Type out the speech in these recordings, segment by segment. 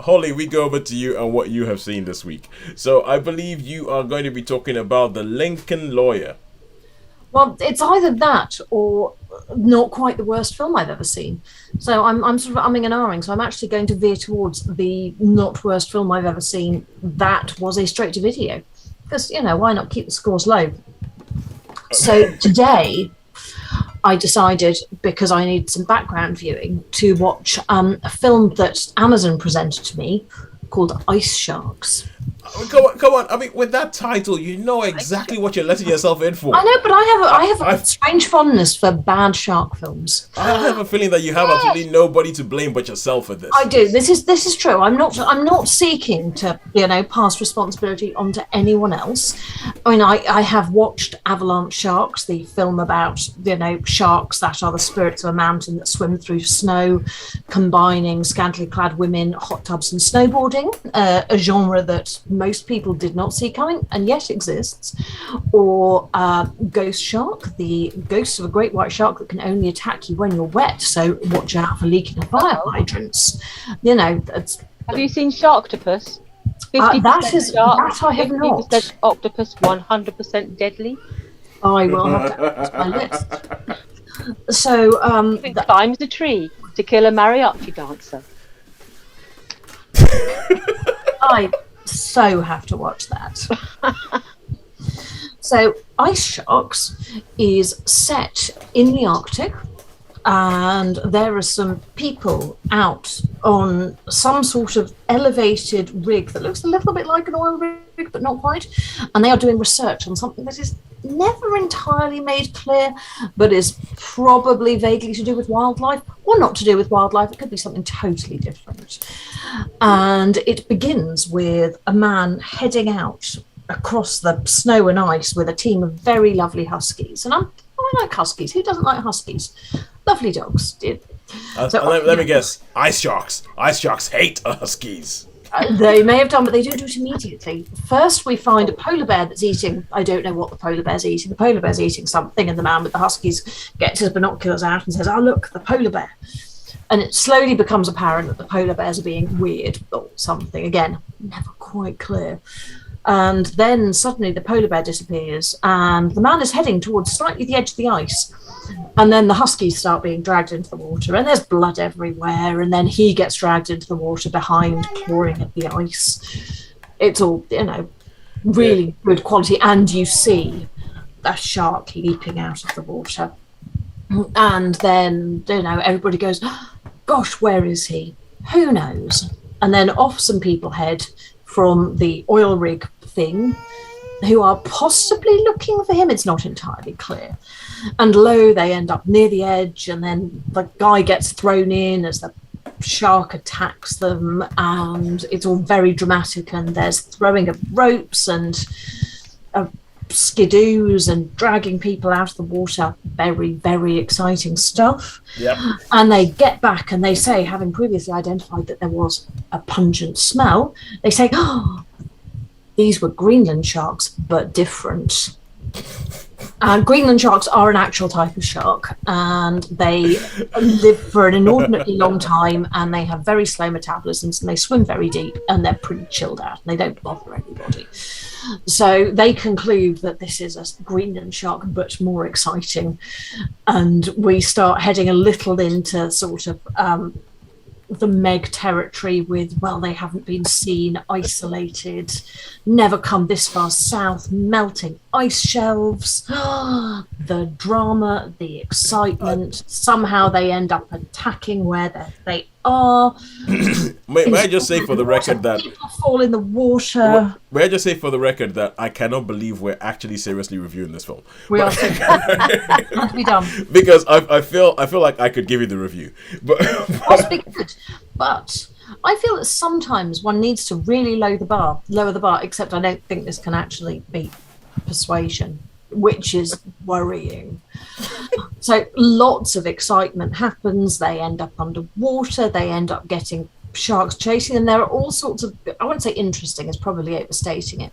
Holly, we go over to you and what you have seen this week. So I believe you are going to be talking about The Lincoln Lawyer. Well, it's either that or not quite the worst film I've ever seen. So I'm sort of umming and ahhing. So I'm actually going to veer towards the not worst film I've ever seen. That was a straight to video. Because, why not keep the scores low? So today I decided, because I needed some background viewing, to watch a film that Amazon presented to me called Ice Sharks. Come on. I mean, with that title, you know exactly what you're letting yourself in for. I know, but I have a strange fondness for bad shark films. I have a feeling that you have absolutely nobody to blame but yourself for this. I do. This is true. I'm not seeking to pass responsibility onto anyone else. I mean, I have watched Avalanche Sharks, the film about sharks that are the spirits of a mountain that swim through snow, combining scantily clad women, hot tubs, and snowboarding, a genre that most people did not see coming and yet exists. Or Ghost Shark, the ghost of a great white shark that can only attack you when you're wet, so watch out for leaking fire hydrants. Have you seen Sharktopus? 50% that I have not. 50% octopus, 100% deadly. I will have to add to my list. So He climbs a tree to kill a mariachi dancer. I so have to watch that. So Ice Sharks is set in the Arctic, and there are some people out on some sort of elevated rig that looks a little bit like an oil rig, but not quite, and they are doing research on something that is never entirely made clear, but is probably vaguely to do with wildlife, or not to do with wildlife. It could be something totally different. And it begins with a man heading out across the snow and ice with a team of very lovely huskies. And I like huskies. Who doesn't like huskies? Lovely dogs. Let me guess. Ice sharks. Ice sharks hate huskies. They may have done, but they don't do it immediately. First, we find a polar bear that's eating. I don't know what the polar bear's eating. The polar bear's eating something, and the man with the huskies gets his binoculars out and says, "Oh, look, the polar bear." And it slowly becomes apparent that the polar bears are being weird or something. Again, never quite clear. And then suddenly the polar bear disappears, and the man is heading towards slightly the edge of the ice. And then the huskies start being dragged into the water, and there's blood everywhere. And then he gets dragged into the water behind, clawing at the ice. It's all, really good quality. And you see a shark leaping out of the water. And then, everybody goes, "Gosh, where is he? Who knows?" And then off some people head from the oil rig thing, who are possibly looking for him. It's not entirely clear. And lo, they end up near the edge, and then the guy gets thrown in as the shark attacks them, and it's all very dramatic, and there's throwing of ropes and skidoos and dragging people out of the water. Very, very exciting stuff. Yep. And they get back and they say, having previously identified that there was a pungent smell, they say, "Oh, these were Greenland sharks, but different." Greenland sharks are an actual type of shark, and they live for an inordinately long time, and they have very slow metabolisms, and they swim very deep, and they're pretty chilled out, and they don't bother anybody. So they conclude that this is a Greenland shark, but more exciting. And we start heading a little into sort of the Meg territory with, well, they haven't been seen, isolated, never come this far south, melting ice shelves, the drama, the excitement. Somehow they end up attacking where they are. May I just say for the record that people fall in the water. May I just say for the record that I cannot believe we're actually seriously reviewing this film. We are. Can't be done. Because I feel like I could give you the review, but must be good. But I feel that sometimes one needs to really lower the bar. Except I don't think this can actually beat Persuasion, which is worrying. So lots of excitement happens. They end up underwater. They end up getting sharks chasing them. There are all sorts of, I wouldn't say interesting, is probably overstating it,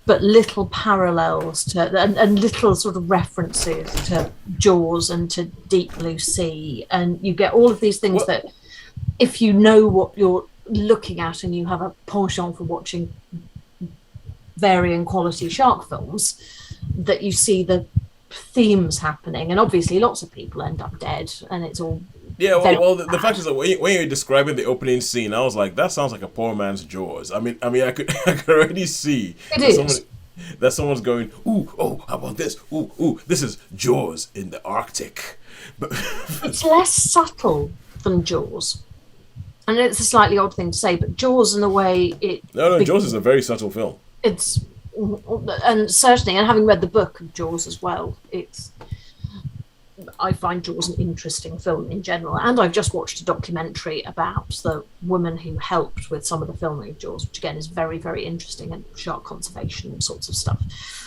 but little parallels to and little sort of references to Jaws and to Deep Blue Sea. And you get all of these things that if you know what you're looking at and you have a penchant for watching varying quality shark films, that you see the themes happening, and obviously lots of people end up dead, and it's all the fact is that when you're describing the opening scene, I was like, that sounds like a poor man's Jaws. I mean, I could I could already see that someone's going, ooh, oh, how about this? Ooh, this is Jaws in the Arctic. But it's less subtle than Jaws. And it's a slightly odd thing to say, but Jaws, in the way it... No, Jaws is a very subtle film. It's... And certainly, and having read the book of Jaws as well, I find Jaws an interesting film in general. And I've just watched a documentary about the woman who helped with some of the filming of Jaws, which again is very, very interesting, and shark conservation and sorts of stuff.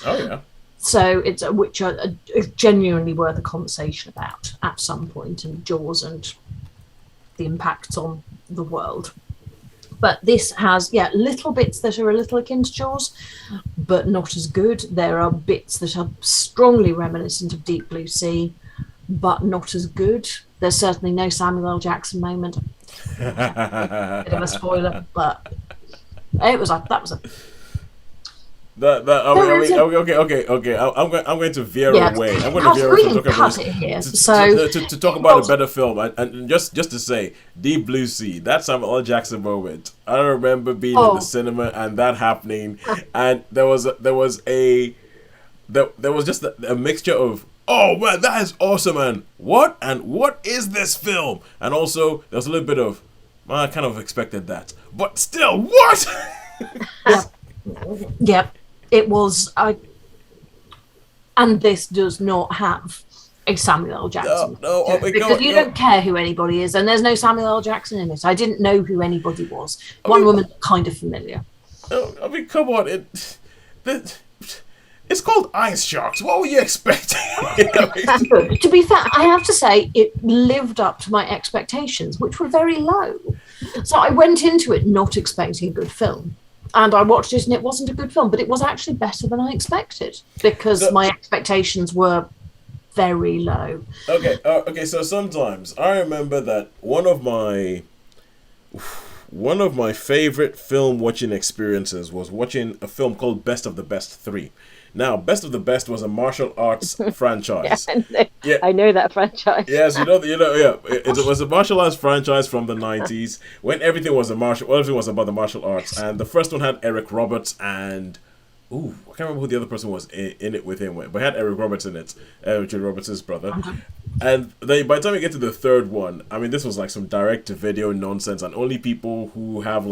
Oh, yeah. So which are genuinely worth a conversation about at some point, and Jaws and the impacts on the world. But this has little bits that are a little akin to Jaws, but not as good. There are bits that are strongly reminiscent of Deep Blue Sea, but not as good. There's certainly no Samuel L. Jackson moment. Bit of a spoiler, but that was a Okay. I'm going to veer away. I'm going to veer away to talk about a better film. And just to say, Deep Blue Sea, that Samuel L. Jackson moment. I remember being in the cinema and that happening, and there was just a mixture of, oh man, that is awesome, and what is this film? And also there was a little bit of, well, I kind of expected that, but still, what? Yep. It was, and this does not have a Samuel L. Jackson. No, because you don't care who anybody is, and there's no Samuel L. Jackson in it. I didn't know who anybody was. One woman kind of familiar. I mean, come on, it's called Ice Sharks. What were you expecting? To be fair, I have to say it lived up to my expectations, which were very low. So I went into it not expecting a good film. And I watched it, and it wasn't a good film, but it was actually better than I expected, because my expectations were very low. Okay. So sometimes I remember that one of my favorite film watching experiences was watching a film called Best of the Best 3. Now, Best of the Best was a martial arts franchise. I know that franchise. Yes, it was a martial arts franchise from the 90s when everything was about the martial arts. And the first one had Eric Roberts and I can't remember who the other person was in it with him, but it had Eric Roberts in it, Richard Roberts' brother. And by the time you get to the third one, I mean, this was like some direct-to-video nonsense, and only people who have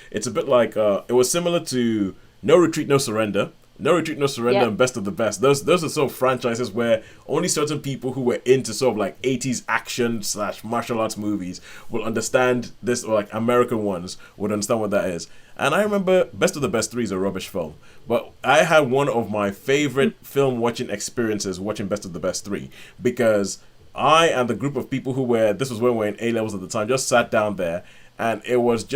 it's a bit like, it was similar to No Retreat, No Surrender. No Retreat, No Surrender, and Best of the Best. Those are sort of franchises where only certain people who were into sort of like 80s action / martial arts movies will understand this, or like American ones would understand what that is. And I remember Best of the Best 3 is a rubbish film. But I had one of my favorite film watching experiences watching Best of the Best 3, because I and the group of people this was when we were in A-levels at the time, just sat down there. And it was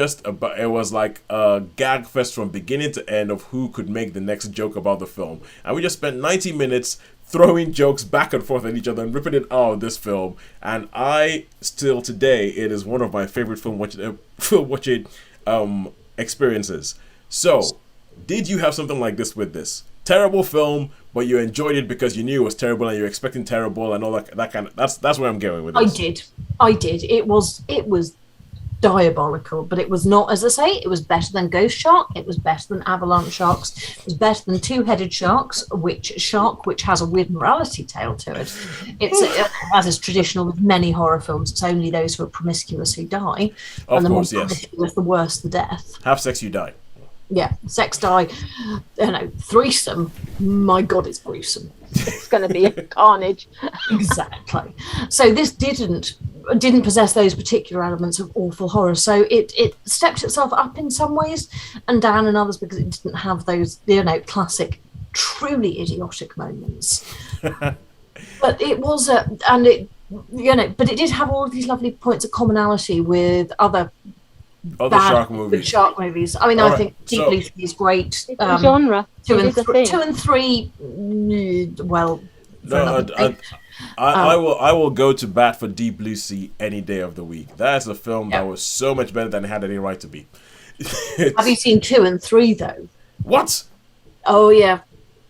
like a gag fest from beginning to end of who could make the next joke about the film. And we just spent 90 minutes throwing jokes back and forth at each other and ripping it out of this film. And I still today, it is one of my favorite film watching experiences. So, did you have something like this with this? Terrible film, but you enjoyed it because you knew it was terrible and you were expecting terrible and all that kind of... That's where I'm going with this. I did. It was diabolical, but it was not, as I say, it was better than Ghost Shark, it was better than Avalanche Sharks, it was better than Two-Headed Sharks, which has a weird morality tale to it. It's as is traditional with many horror films, it's only those who are promiscuous who die, and the more promiscuous, the worse the death. Have sex, you die. Yeah, sex, die. Threesome, my God, it's gruesome. It's going to be a carnage. Exactly. So this didn't possess those particular elements of awful horror. So it stepped itself up in some ways and down in others because it didn't have those, classic, truly idiotic moments. But it was, but it did have all of these lovely points of commonality with other shark movies. I mean, I think Deep Blue Sea is great. Genre. 2 and 3. Well, I will go to bat for Deep Blue Sea any day of the week. That's a film that was so much better than it had any right to be. Have you seen 2 and 3 though? What? Oh yeah.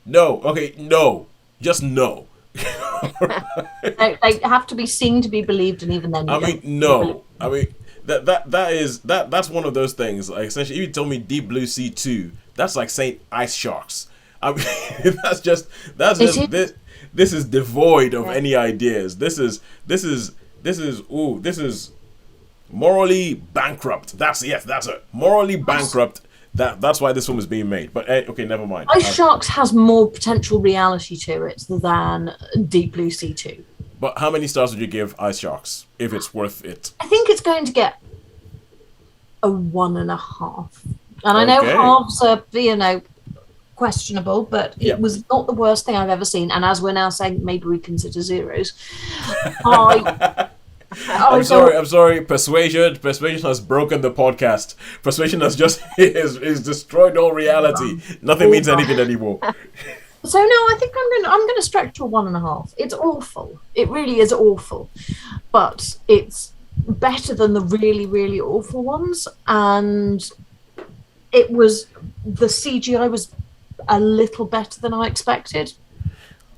No. Okay. No. Just no. They have to be seen to be believed, and even then. I mean, no. I mean that's one of those things. Like essentially, if you told me Deep Blue Sea 2, that's like saying ice sharks. I mean, this is devoid of any ideas. This is morally bankrupt. That's it. Morally bankrupt. That's why this film is being made. But okay, never mind. Ice Sharks has more potential reality to it than Deep Blue Sea 2. But how many stars would you give Ice Sharks if it's worth it? I think it's going to get a 1.5. And I know halves are, questionable, but it was not the worst thing I've ever seen. And as we're now saying, maybe we consider zeros. I'm sorry. Persuasion has broken the podcast. Persuasion has just is destroyed all reality. Nothing means anything anymore. So no, I think I'm gonna stretch to a 1.5. It's awful. It really is awful, but it's better than the really, really awful ones. And the CGI was a little better than I expected.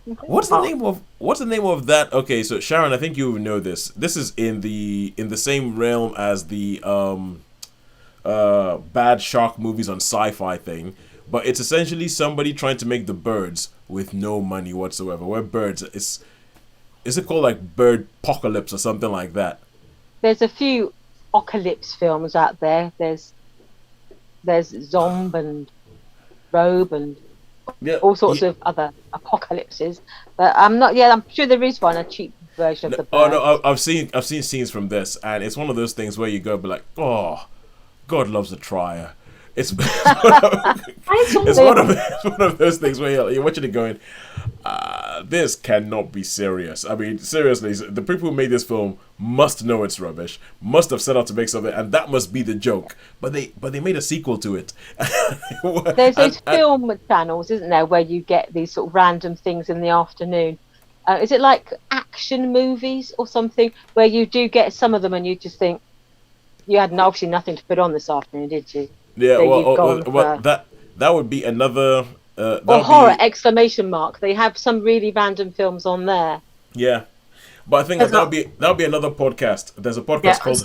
What's the name of that? Okay, so Sharon, I think you know this. This is in the same realm as the bad shark movies on sci-fi thing, but it's essentially somebody trying to make the birds with no money whatsoever. Where birds is it called like Bird Apocalypse or something like that? There's a few apocalypse films out there. There's Zomb and Robe and all sorts of other apocalypses, but I'm sure there is one, a cheap version of the bird. Oh no, I've seen scenes from this, and it's one of those things where you go, be like, oh, God loves a trier. It's one of those things where you're watching it going, this cannot be serious. I mean, seriously, the people who made this film must know it's rubbish, must have set out to make something, and that must be the joke. But they made a sequel to it. There's those film channels, isn't there, where you get these sort of random things in the afternoon. Is it like action movies or something, where you do get some of them and you just think, you had obviously nothing to put on this afternoon, did you? Yeah, So that would be another... or horror, exclamation mark. They have some really random films on there. Yeah. But I think that'll be another podcast. There's a podcast called